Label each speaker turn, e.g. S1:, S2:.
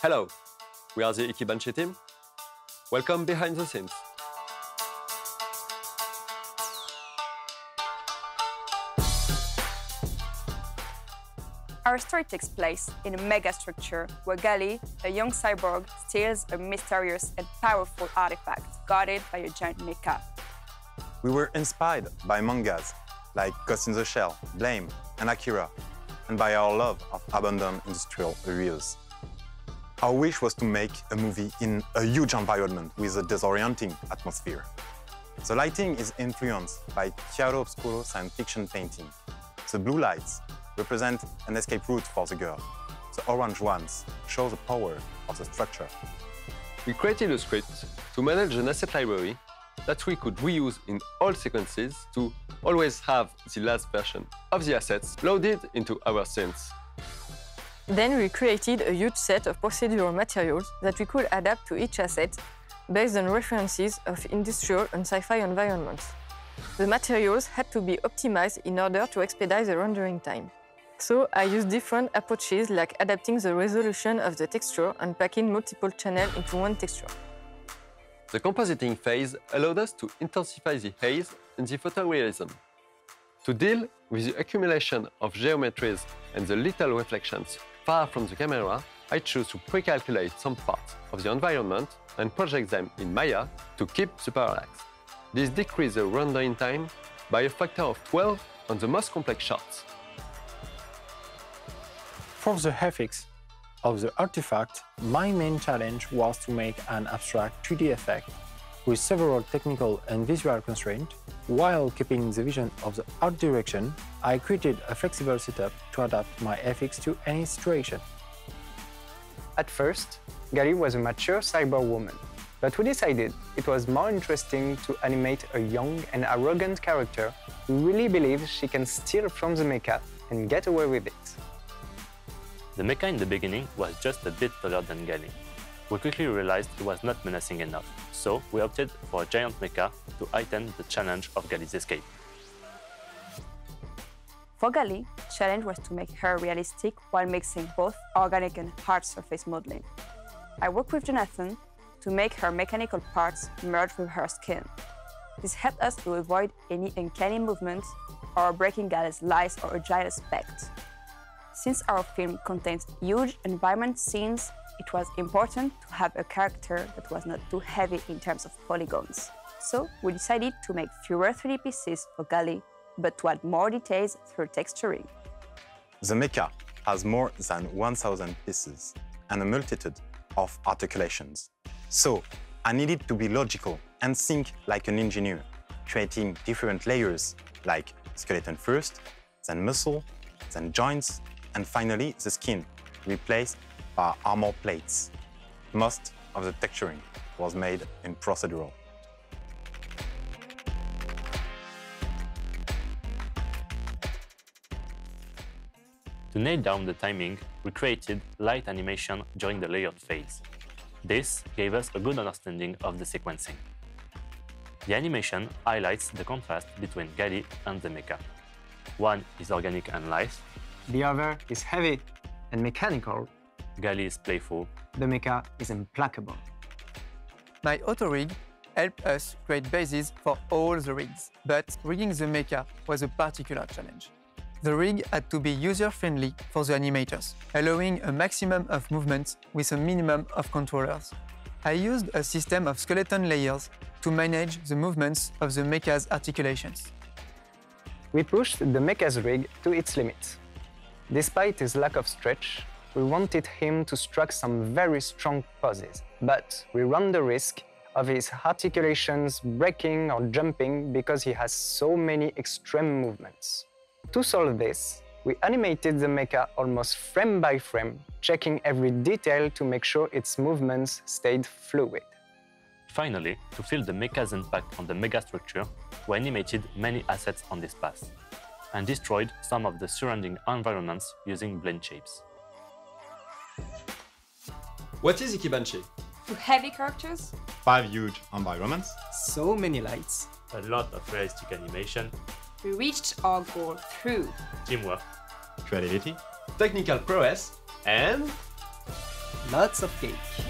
S1: Hello, we are the Ikibanchi team. Welcome behind the scenes.
S2: Our story takes place in a megastructure where Gali, a young cyborg, steals a mysterious and powerful artifact guarded by a giant mecha.
S3: We were inspired by mangas like Ghost in the Shell, Blame, and Akira, and by our love of abandoned industrial areas. Our wish was to make a movie in a huge environment with a disorienting atmosphere. The lighting is influenced by chiaroscuro science fiction painting. The blue lights represent an escape route for the girl. The orange ones show the power of the structure.
S1: We created a script to manage an asset library that we could reuse in all sequences to always have the last version of the assets loaded into our scenes.
S4: Then we created a huge set of procedural materials that we could adapt to each asset based on references of industrial and sci-fi environments. The materials had to be optimized in order to expedite the rendering time. So I used different approaches like adapting the resolution of the texture and packing multiple channels into one texture.
S1: The compositing phase allowed us to intensify the haze and the photorealism. To deal with the accumulation of geometries and the little reflections far from the camera, I chose to pre-calculate some parts of the environment and project them in Maya to keep the parallax. This decreased the rendering time by a factor of 12 on the most complex shots.
S5: For the VFX of the artifact, my main challenge was to make an abstract 2D effect with several technical and visual constraints. While keeping the vision of the art direction, I created a flexible setup to adapt my VFX to any situation.
S6: At first, Gali was a mature cyborg woman, but we decided it was more interesting to animate a young and arrogant character who really believes she can steal from the mecha and get away with it.
S7: The mecha in the beginning was just a bit taller than Gali. We quickly realized he was not menacing enough, so we opted for a giant mecha to heighten the challenge of Gali's escape.
S2: For Gali, the challenge was to make her realistic while mixing both organic and hard surface modeling. I worked with Jonathan to make her mechanical parts merge with her skin. This helped us to avoid any uncanny movements or breaking Gali's lies or agile aspect. Since our film contains huge environment scenes, it was important to have a character that was not too heavy in terms of polygons. So we decided to make fewer 3D pieces for Gali, but to add more details through texturing.
S3: The mecha has more than 1,000 pieces and a multitude of articulations. So I needed to be logical and think like an engineer, creating different layers like skeleton first, then muscle, then joints, and finally the skin, replaced by armor plates. Most of the texturing was made in procedural.
S7: To nail down the timing, we created light animation during the layered phase. This gave us a good understanding of the sequencing. The animation highlights the contrast between Gali and the mecha. One is organic and light.
S6: The other is heavy and mechanical.
S7: Gali is playful.
S6: The mecha is implacable.
S8: My auto rig helped us create bases for all the rigs, but rigging the mecha was a particular challenge. The rig had to be user-friendly for the animators, allowing a maximum of movements with a minimum of controllers. I used a system of skeleton layers to manage the movements of the mecha's articulations.
S6: We pushed the mecha's rig to its limits. Despite his lack of stretch, we wanted him to strike some very strong poses, but we run the risk of his articulations breaking or jumping because he has so many extreme movements. To solve this, we animated the mecha almost frame by frame, checking every detail to make sure its movements stayed fluid.
S7: Finally, to feel the mecha's impact on the megastructure, we animated many assets on this path and destroyed some of the surrounding environments using blend shapes.
S1: What is Ikibanchi?
S2: 2 heavy characters,
S3: 5 huge environments,
S6: So many lights,
S7: A lot of realistic animation,
S2: we reached our goal through
S7: teamwork,
S3: creativity,
S1: technical prowess, and
S9: lots of cake.